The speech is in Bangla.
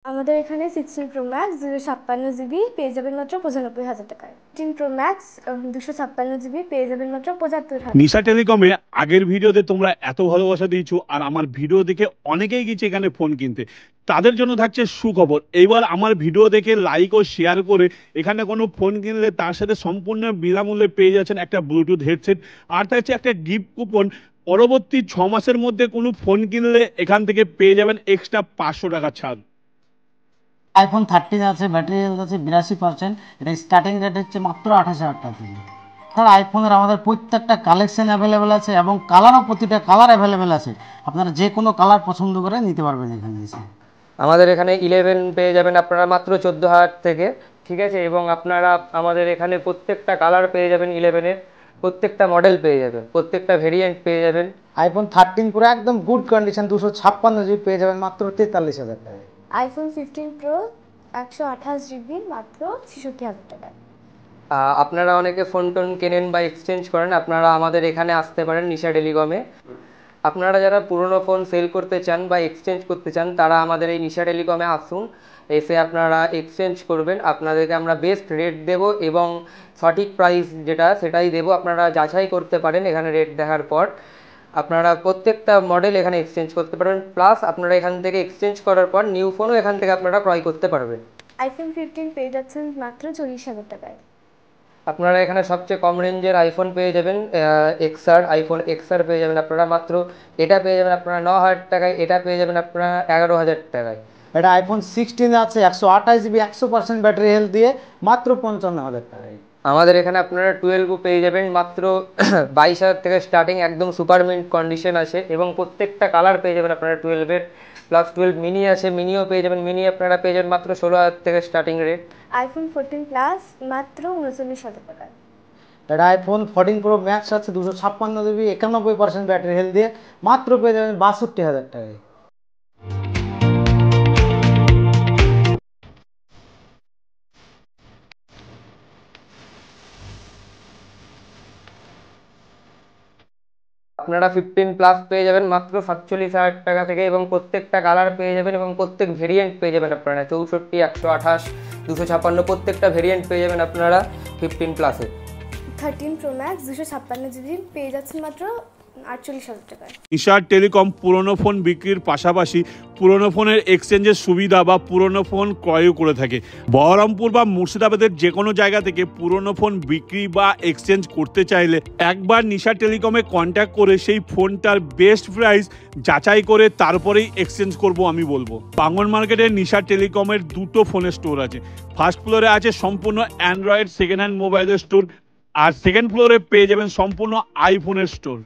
আমাদের এখানে 16 প্রো ম্যাক্স 256 জিবি পেয়ে যাবেন মাত্র 95,000 টাকায়। 16 প্রো ম্যাক্স 256 জিবি পেয়ে যাবেন মাত্র 75,000। নিশা টেলিকমে আগের ভিডিওতে তোমরা এত ভালোবাসা দিয়েছো আর আমার ভিডিও দেখে অনেকেই গেছে এখানে ফোন কিনতে, তাদের জন্য থাকছে সুখবর। এইবার আমার ভিডিও দেখে লাইক ও শেয়ার করে এখানে কোনো ফোন কিনলে তার সাথে সম্পূর্ণ বিনামূল্যে পেয়ে যাচ্ছেন একটা ব্লুটুথ হেডসেট, আর থাকছে একটা গিফট কুপন। পরবর্তী 6 মাসের মধ্যে কোনো ফোন কিনলে এখান থেকে পেয়ে যাবেন এক্সট্রা 500 টাকা ছাড়। iPhone 13 আছে, ব্যাটারি হেলথ আছে 82%। এটা স্টার্টিং রেট হচ্ছে মাত্র 28,000 টাকা থেকে। তাছাড়া আইফোনের আমাদের প্রত্যেকটা কালেকশন অ্যাভেলেবেল আছে এবং কালারও প্রতিটা কালার অ্যাভেলেবেল আছে। আপনারা যে কোনো কালার পছন্দ করে নিতে পারবেন এখানে এসে। আমাদের এখানে 11 পেয়ে যাবেন আপনারা মাত্র 14,000 থেকে, ঠিক আছে। এবং আপনারা আমাদের এখানে প্রত্যেকটা কালার পেয়ে যাবেন 11-এর, প্রত্যেকটা মডেল পেয়ে যাবেন, প্রত্যেকটা ভেরিয়েন্ট পেয়ে যাবেন। iPhone 13 পুরো একদম গুড কন্ডিশন 256 জিবি পেয়ে যাবেন মাত্র 43,000 টাকায়। আইফোন 15 প্রো 128 জিবি মাত্র 66,000 টাকায়। আপনারা অনেকে ফোন টোন কেনেন বা এক্সচেঞ্জ করেন, আপনারা আমাদের এখানে আসতে পারেন নিশা টেলিকমে। আপনারা যারা পুরনো ফোন সেল করতে চান বা এক্সচেঞ্জ করতে চান তারা আমাদের এই নিশা টেলিকমে আসুন, এসে আপনারা এক্সচেঞ্জ করবেন। আপনাদেরকে আমরা বেস্ট রেট দেব এবং সঠিক প্রাইস যেটা সেটাই দেব, আপনারা যাচাই করতে পারেন এখানে রেট দেখার পর। আপনারা প্রত্যেকটা মডেল এখানে এক্সচেঞ্জ করতে পারবেন, প্লাস আপনারা এখান থেকে এক্সচেঞ্জ করার পর নিউ ফোনও এখান থেকে আপনারা ক্রয় করতে পারবেন। আইফোন 15 পেয়ে যাচ্ছেন মাত্র 40,000 টাকায়। আপনারা এখানে সবচেয়ে কম রেঞ্জের আইফোন পেয়ে যাবেন, আইফোন এক্সআর পেয়ে যাবেন আপনারা মাত্র, এটা পেয়ে যাবেন আপনারা 9,000 টাকায়, এটা পেয়ে যাবেন আপনারা 11,000 টাকায়। এটা iPhone 16 আছে 128 জিবি 100% ব্যাটারি হেলথ দিয়ে মাত্র 55,000 টাকায়। আমাদের এখানে আপনারা 12 পেয়ে যাবেন মাত্র 22,000 থেকে স্টার্টিং, একদম সুপার মিন্ট কন্ডিশন আছে এবং প্রত্যেকটা কালার পেয়ে যাবেন আপনারা 12-এর। প্লাস 12 মিনি আছে, মিনিও পেয়ে যাবেন, মিনি আপনারা পেয়ে যাবেন মাত্র 16,000 থেকে স্টার্টিং রেট। আইফোন 14 প্লাস মাত্র 39,000 টাকায়। এটা iPhone 14 প্রো ম্যাক্স আছে 256 জিবি 91% ব্যাটারি হেলথ দিয়ে মাত্র পেয়ে যাবেন 62,000 টাকায়। আপনারা 15 প্লাস পেয়ে যাবেন মাত্র 47,000 টাকা থেকে এবং প্রত্যেকটা কালার পেয়ে যাবেন এবং প্রত্যেক ভেরিয়েন্ট পেয়ে যাবেন আপনারা 64, 128, 256 প্রত্যেকটা ভেরিয়েন্ট পেয়ে যাবেন আপনারা 15 প্লাসে। 13 প্রো ম্যাক্স 256 জিবি পেয়ে যাচ্ছেন মাত্র 48,000 টাকায়। নিশা টেলিকম পুরনো ফোন বিক্রির পাশাপাশি পুরনো ফোনের এক্সচেঞ্জের সুবিধা বা পুরনো ফোন ক্রয়ও করে থাকে। বহরমপুর বা মুর্শিদাবাদের যে কোনো জায়গা থেকে পুরনো ফোন বিক্রি বা এক্সচেঞ্জ করতে চাইলে একবার নিশা টেলিকমে কন্ট্যাক্ট করে সেই ফোনটার বেস্ট প্রাইস যাচাই করে তারপরেই এক্সচেঞ্জ করব আমি বলবো। বাঙন মার্কেটে নিশা টেলিকমের দুটো ফোনের স্টোর আছে। ফার্স্ট ফ্লোরে আছে সম্পূর্ণ অ্যান্ড্রয়েড সেকেন্ড হ্যান্ড মোবাইলের স্টোর, আর সেকেন্ড ফ্লোরে পেয়ে যাবেন সম্পূর্ণ আইফোনের স্টোর।